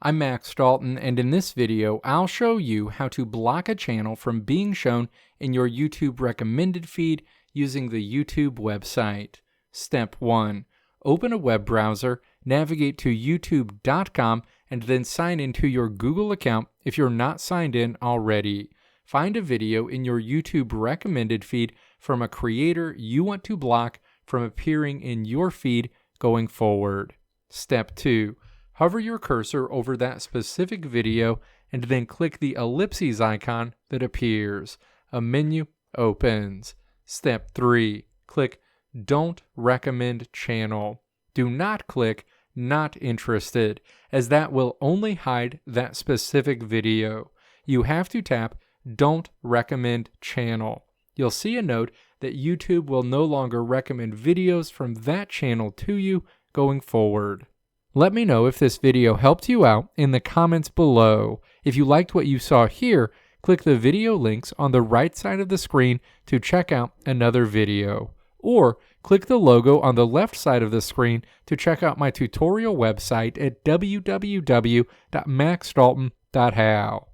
I'm Max Dalton, and in this video, I'll show you how to block a channel from being shown in your YouTube recommended feed using the YouTube website. Step 1. Open a web browser, navigate to youtube.com, and then sign into your Google account if you're not signed in already. Find a video in your YouTube recommended feed from a creator you want to block from appearing in your feed going forward. Step 2. Hover your cursor over that specific video and then click the ellipses icon that appears. A menu opens. Step 3. Click Don't Recommend Channel. Do not click Not Interested, as that will only hide that specific video. You have to tap Don't Recommend Channel. You'll see a note that YouTube will no longer recommend videos from that channel to you going forward. Let me know if this video helped you out in the comments below. If you liked what you saw here, click the video links on the right side of the screen to check out another video. Or click the logo on the left side of the screen to check out my tutorial website at www.maxdalton.how.